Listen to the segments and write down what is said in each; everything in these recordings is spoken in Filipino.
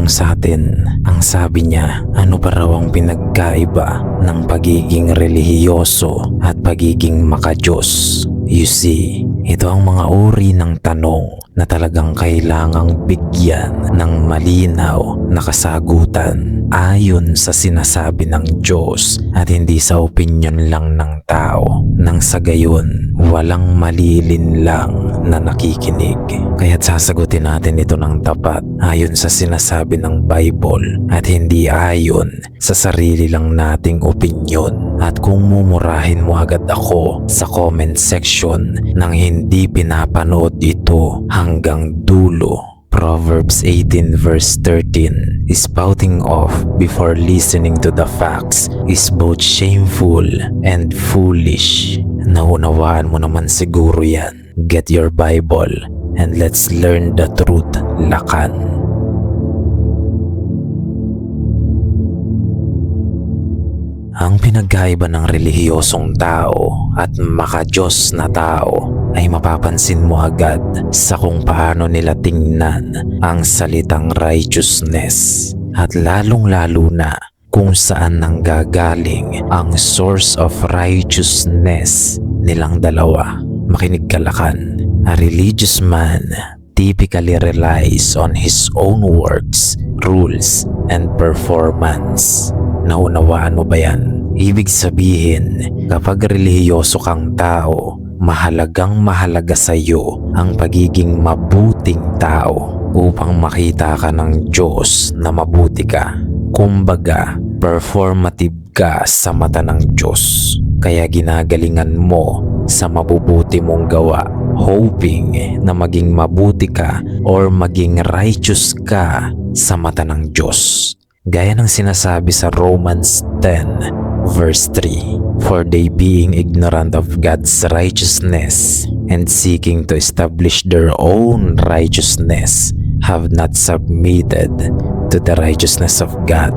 nagtanong sa atin. Ang sabi niya, ano ba raw ang pinagkaiba ng pagiging relihiyoso at pagiging makadiyos? You see, ito ang mga uri ng tanong na talagang kailangang bigyan ng malinaw na kasagutan ayon sa sinasabi ng Diyos at hindi sa opinyon lang ng tao, nang sa gayon walang malilinlang na nakikinig. Kaya't sasagutin natin ito ng tapat ayon sa sinasabi ng Bible at hindi ayon sa sarili lang nating opinyon. At kung mumurahin mo agad ako sa comment section nang hindi pinapanood ito hanggang dulo, Proverbs 18 verse 13, spouting off before listening to the facts is both shameful and foolish. Naunawaan mo naman siguro yan. Get your Bible and let's learn the truth, lakan. Ang pinagkaiba ng relihiyosong tao at makadiyos na tao ay mapapansin mo agad sa kung paano nila tingnan ang salitang righteousness at lalong-lalo na kung saan nanggagaling ang source of righteousness nilang dalawa. Makinig ka, lakan. A religious man typically relies on his own works, rules, and performance. Naunawaan mo ba yan? Ibig sabihin, kapag relihiyoso kang tao, mahalagang mahalaga sa iyo ang pagiging mabuting tao upang makita ka ng Diyos na mabuti ka. Kumbaga, performative ka sa mata ng Diyos. Kaya ginagalingan mo sa mabubuti mong gawa, hoping na maging mabuti ka or maging righteous ka sa mata ng Diyos. Gaya ng sinasabi sa Romans 10 verse 3, for they being ignorant of God's righteousness and seeking to establish their own righteousness have not submitted to the righteousness of God.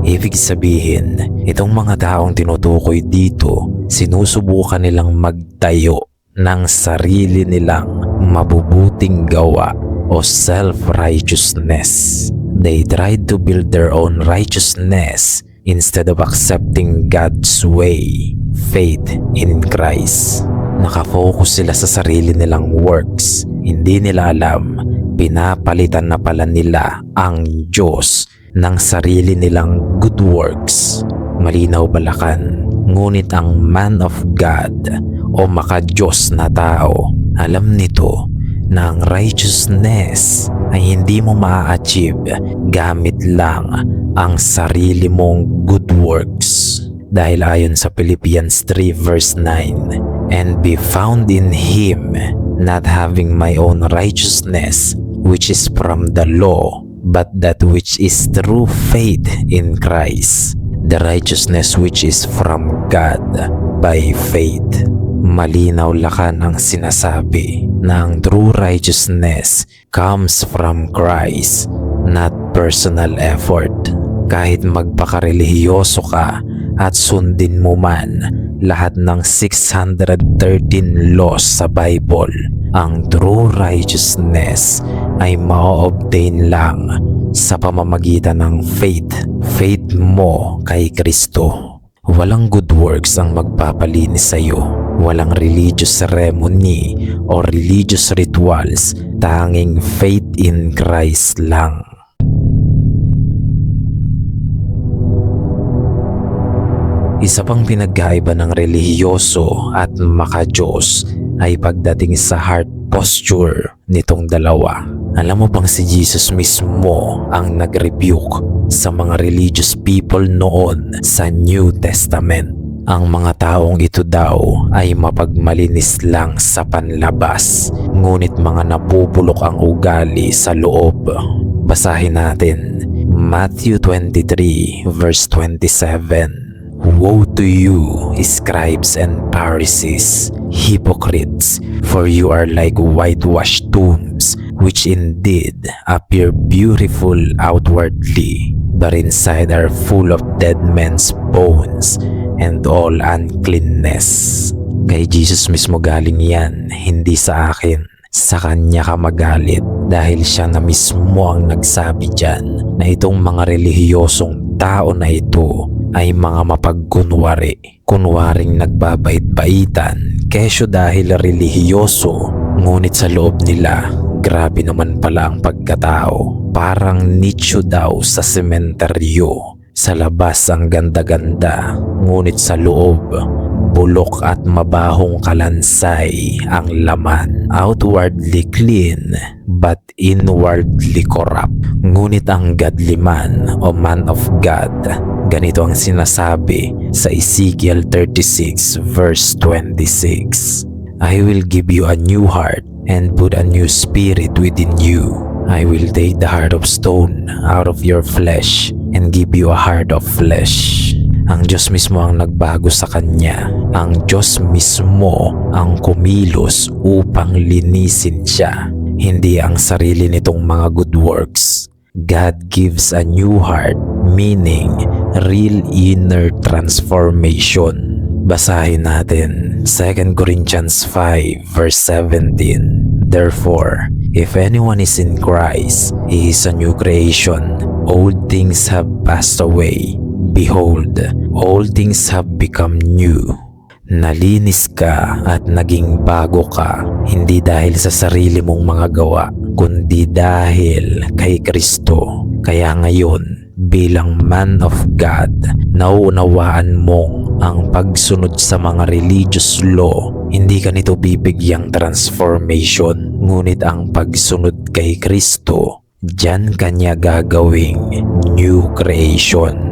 Ibig sabihin, itong mga taong tinutukoy dito, sinusubukan nilang magtayo ng sarili nilang mabubuting gawa o self-righteousness. They tried to build their own righteousness instead of accepting God's way, faith in Christ. Nakafocus sila sa sarili nilang works. Hindi nila alam, pinapalitan na pala nila ang Diyos ng sarili nilang good works. Malinaw balakan. Ngunit ang man of God o makadiyos na tao, alam nito na ang righteousness ay hindi mo maa-achieve gamit lang ang sarili mong good works. Dahil ayon sa Philippians 3 verse 9, and be found in Him, not having my own righteousness, which is from the law, but that which is through faith in Christ, the righteousness which is from God by faith. Malinaw lakan ang sinasabi na ang true righteousness comes from Christ, not personal effort. Kahit magpakarelihiyoso ka at sundin mo man lahat ng 613 laws sa Bible, ang true righteousness ay ma-obtain lang sa pamamagitan ng faith mo kay Kristo. Walang good works ang magpapalinis sa iyo. Walang religious ceremony o religious rituals, tanging faith in Christ lang. Isa pang pinagkaiba ng relihiyoso at makadiyos ay pagdating sa heart posture nitong dalawa. Alam mo bang si Jesus mismo ang nag-rebuke sa mga religious people noon sa New Testament? Ang mga taong ito daw ay mapagmalinis lang sa panlabas, ngunit mga nabubulok ang ugali sa loob. Basahin natin Matthew 23 verse 27. Woe to you, scribes and Pharisees, hypocrites, for you are like whitewashed tombs, which indeed appear beautiful outwardly, but inside are full of dead men's bones and all uncleanness. Kay Jesus mismo galing yan, hindi sa akin. sa kanya ka magalit dahil siya na mismo ang nagsabi dyan na itong mga relihiyosong tao na ito ay mga mapagkunwari. Kunwaring nagbabait-baitan kesyo dahil relihiyoso, ngunit sa loob nila, grabe naman pala ang pagkatao. Parang nicho daw sa sementeryo. Sa labas ang ganda-ganda, ngunit sa loob, bulok at mabahong kalansay ang laman. Outwardly clean, but inwardly corrupt. Ngunit ang godly man o man of God, ganito ang sinasabi sa Ezekiel 36 verse 26. I will give you a new heart and put a new spirit within you. I will take the heart of stone out of your flesh and give you a heart of flesh. Ang Diyos mismo ang nagbago sa kanya. Ang Diyos mismo ang kumilos upang linisin siya, hindi ang sarili nitong mga good works. God gives a new heart, meaning real inner transformation. Basahin natin 2 Corinthians 5 verse 17. Therefore, if anyone is in Christ, he is a new creation. Old things have passed away. Behold, all things have become new. Nalinis ka at naging bago ka, hindi dahil sa sarili mong mga gawa, kundi dahil kay Kristo. Kaya ngayon, bilang man of God, nauunawaan mong ang pagsunod sa mga religious law, hindi ka nito bibigyang transformation, ngunit ang pagsunod kay Kristo, diyan kanya gagawing new creation.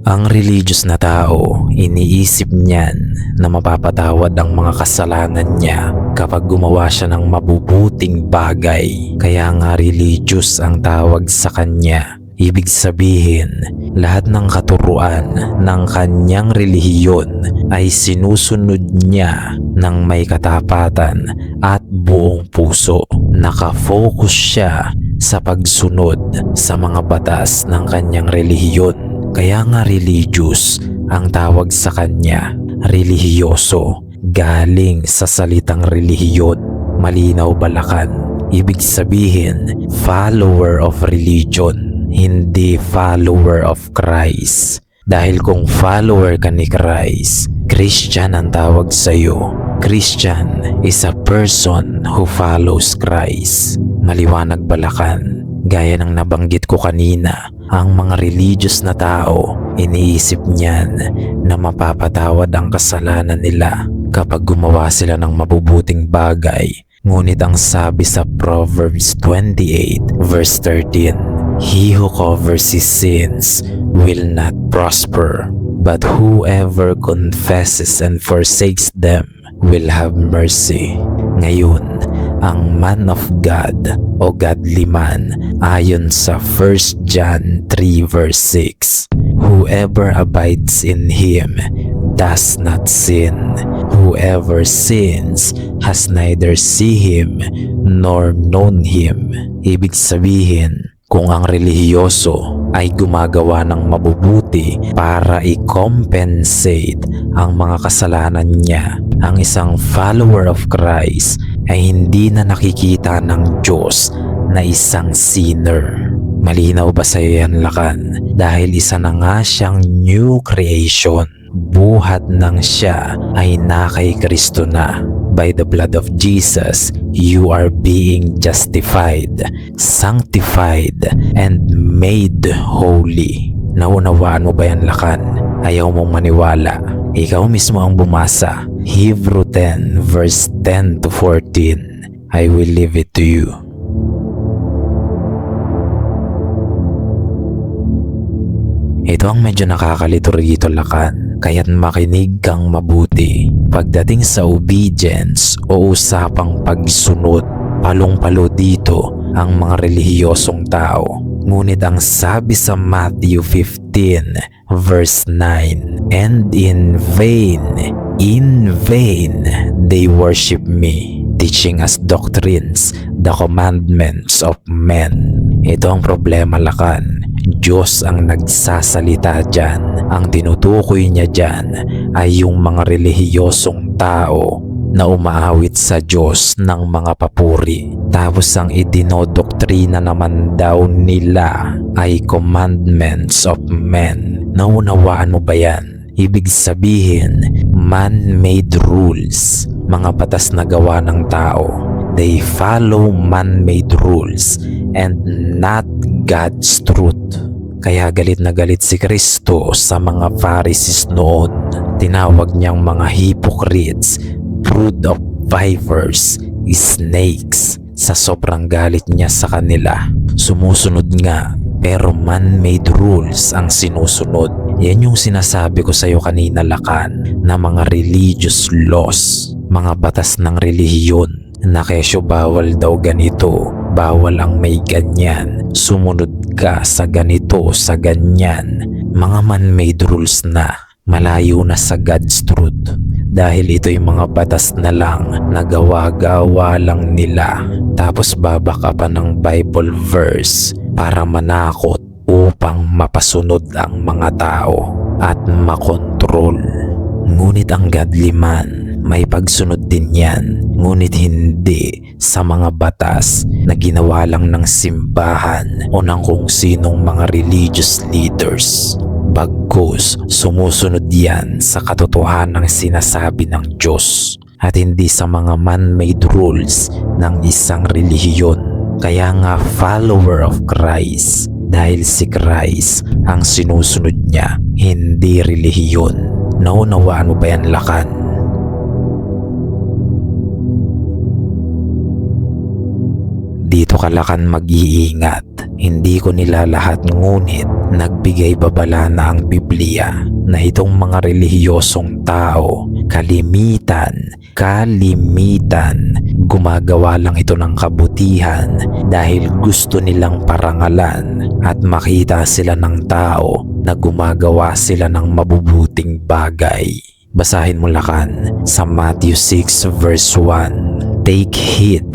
Ang religious na tao, iniisip niyan na mapapatawad ang mga kasalanan niya kapag gumawa siya ng mabubuting bagay. Kaya nga religious ang tawag sa kanya. Ibig sabihin, lahat ng katuruan ng kanyang relihiyon ay sinusunod niya ng may katapatan at buong puso. Nakafocus siya sa pagsunod sa mga batas ng kanyang relihiyon. Kaya nga religious ang tawag sa kanya, relihiyoso, galing sa salitang relihiyon, malinaw balakan. Ibig sabihin, follower of religion, hindi follower of Christ. Dahil kung follower ka ni Christ, Christian ang tawag sa iyo. Christian is a person who follows Christ. Maliwanag balakan. Gaya ng nabanggit ko kanina, ang mga religious na tao, iniisip niyan na mapapatawad ang kasalanan nila kapag gumawa sila ng mabubuting bagay. Ngunit ang sabi sa Proverbs 28 verse 13, He who covers his sins will not prosper, but whoever confesses and forsakes them will have mercy. Ngayon, ang man of God o godly man ayon sa 1 John 3 verse 6, whoever abides in him does not sin. Whoever sins has neither seen him nor known him. Ibig sabihin, kung ang relihiyoso ay gumagawa ng mabubuti para i-compensate ang mga kasalanan niya, ang isang follower of Christ ay hindi na nakikita ng Diyos na isang sinner. Malinaw ba sa iyo yan, Lakan? Dahil isa na nga siyang new creation. Buhat ng siya ay na kay Kristo na. By the blood of Jesus, you are being justified, sanctified, and made holy. Naunawaan mo ba yan, Lakan? Ayaw mong maniwala. Ikaw mismo ang bumasa. Hebrew 10 verse 10 to 14. I will leave it to you. Ito ang medyo nakakalito rito, Lakan. Kaya't makinig kang mabuti. Pagdating sa obedience o usapang pagsunod, palong-palo dito ang mga relihiyosong tao. Ngunit ang sabi sa Matthew 15 verse 9, And in vain they worship me, teaching as doctrines the commandments of men. Ito ang problema, Lakan. Diyos ang nagsasalita dyan. Ang tinutukoy niya dyan ay yung mga relihiyosong tao na umaawit sa Diyos ng mga papuri. Tapos ang idinodoktrina naman daw nila ay commandments of men. Naunawaan mo ba yan? Ibig sabihin, man-made rules, mga batas na gawa ng tao. They follow man-made rules and not God's truth. Kaya galit na galit si Kristo sa mga Pharisees noon. Tinawag niyang mga hypocrites, brood of vipers, snakes. Sa sobrang galit niya sa kanila, sumusunod nga pero man-made rules ang sinusunod. Yan yung sinasabi ko sa iyo kanina, Lakan, na mga religious laws, mga batas ng relihiyon na kesyo bawal daw ganito, bawal ang may ganyan, sumunod ka sa ganito, sa ganyan. Mga man-made rules na, malayo na sa God's truth. Dahil ito yung mga batas na lang na gawa-gawa lang nila. Tapos babaka pa ng Bible verse para manakot upang mapasunod ang mga tao at makontrol. Ngunit ang godly man, may pagsunod din yan. Ngunit hindi sa mga batas na ginawa lang ng simbahan o ng kung sinong mga religious leaders. Bagkus, sumusunod yan sa katotohanang sinasabi ng Diyos at hindi sa mga man-made rules ng isang relihiyon. Kaya nga follower of Christ, dahil si Christ ang sinusunod niya, hindi relihiyon. Naunawaan mo ba yan, Lakan? Dito ka, Lakan, mag-iingat. Hindi ko nilalahat, ngunit nagbigay babala na ang Biblia na itong mga relihiyosong tao, kalimitan, gumagawa lang ito ng kabutihan dahil gusto nilang parangalan at makita sila ng tao na gumagawa sila ng mabubuting bagay. Basahin mo, Lakan, sa Matthew 6 verse 1. Take heed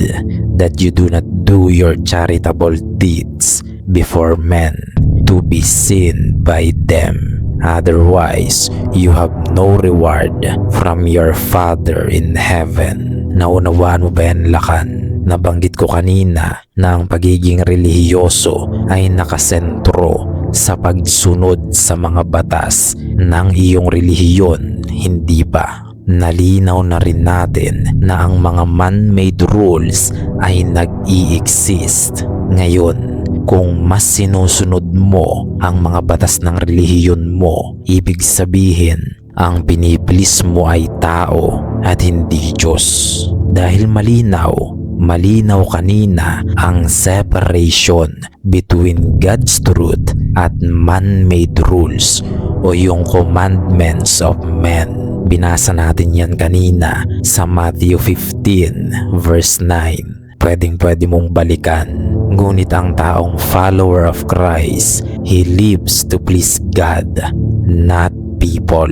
that you do not do your charitable deeds before men to be seen by them. Otherwise, you have no reward from your Father in heaven. Naunawaan mo ba yan, Lakan? Nabanggit ko kanina na ang pagiging relihiyoso ay nakasentro sa pagsunod sa mga batas ng iyong relihiyon, hindi ba? Nalinaw na rin natin na ang mga man-made rules ay nag-i-exist. Ngayon, kung mas sinusunod mo ang mga batas ng relihiyon mo, ibig sabihin, ang piniplis mo ay tao at hindi Diyos. Dahil malinaw kanina ang separation between God's truth at man-made rules o yung commandments of men. Binasa natin yan kanina sa Matthew 15 verse 9. Pwede mong balikan. Ngunit ang taong follower of Christ, he lives to please God, not people.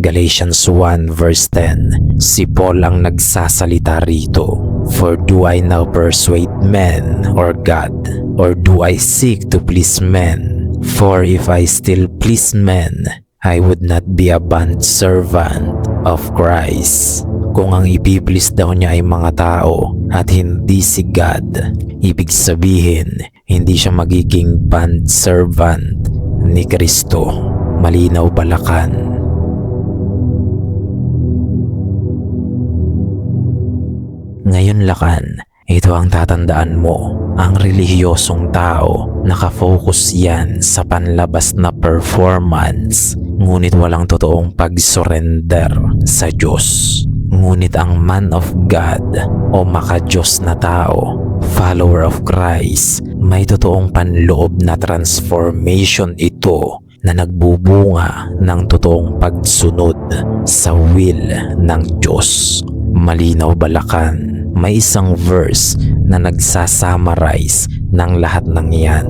Galatians 1 verse 10. Si Paul ang nagsasalita rito. For do I now persuade men or God? Or do I seek to please men? For if I still please men, I would not be a bondservant of Christ. Kung ang ipiplis daw niya ay mga tao at hindi si God, ibig sabihin, hindi siya magiging bondservant ni Kristo. Malinaw ba, Lakan? Ngayon, Lakan, ito ang tatandaan mo. Ang relihiyosong tao, nakafocus yan sa panlabas na performance, ngunit walang totoong pag-surrender sa Diyos. Ngunit ang man of God o maka-Diyos na tao, follower of Christ, may totoong panloob na transformation ito na nagbubunga ng totoong pagsunod sa will ng Diyos. Malinaw ba, Lakan? May isang verse na nagsasummarize ng lahat ng yan.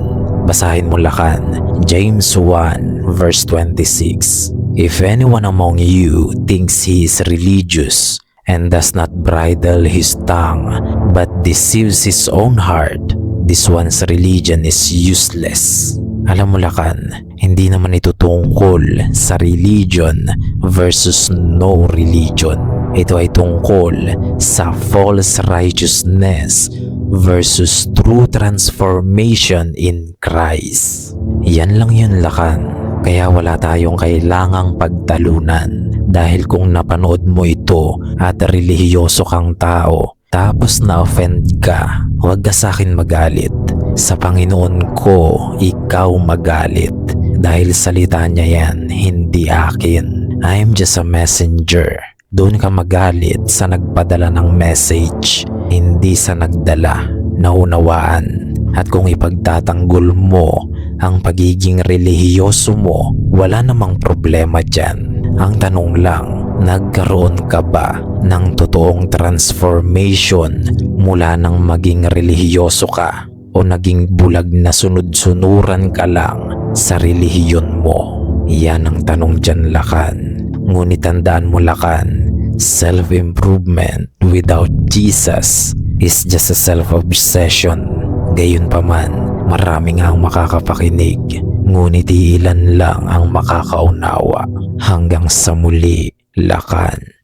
Basahin mo, Lakan. James 1 verse 26. If anyone among you thinks he is religious and does not bridle his tongue but deceives his own heart, this one's religion is useless. Alam mo Lakan, hindi naman ito tungkol sa religion versus no religion. Ito ay tungkol sa false righteousness versus true transformation in Christ. Yan lang yun Lakan. Kaya wala tayong kailangang pagtalunan dahil kung napanood mo ito at relihiyoso kang tao tapos na-offend ka, huwag ka sa akin magalit. Sa Panginoon ko, ikaw magalit dahil salita niya yan, hindi akin. I'm just a messenger. Doon ka magalit sa nagpadala ng message, hindi sa nagdala. Naunawaan. At kung ipagtatanggol mo ang pagiging relihiyoso mo, wala namang problema dyan. Ang tanong lang, nagkaroon ka ba ng totoong transformation mula nang maging relihiyoso ka o naging bulag na sunod-sunuran ka lang sa relihiyon mo? Yan ang tanong dyan Lakan. Ngunit tandaan mo Lakan, self-improvement without Jesus is just a self-obsession. Gayunpaman, marami nga ang makakapakinig, ngunit iilan lang ang makakaunawa. Hanggang sa muli, Lakan.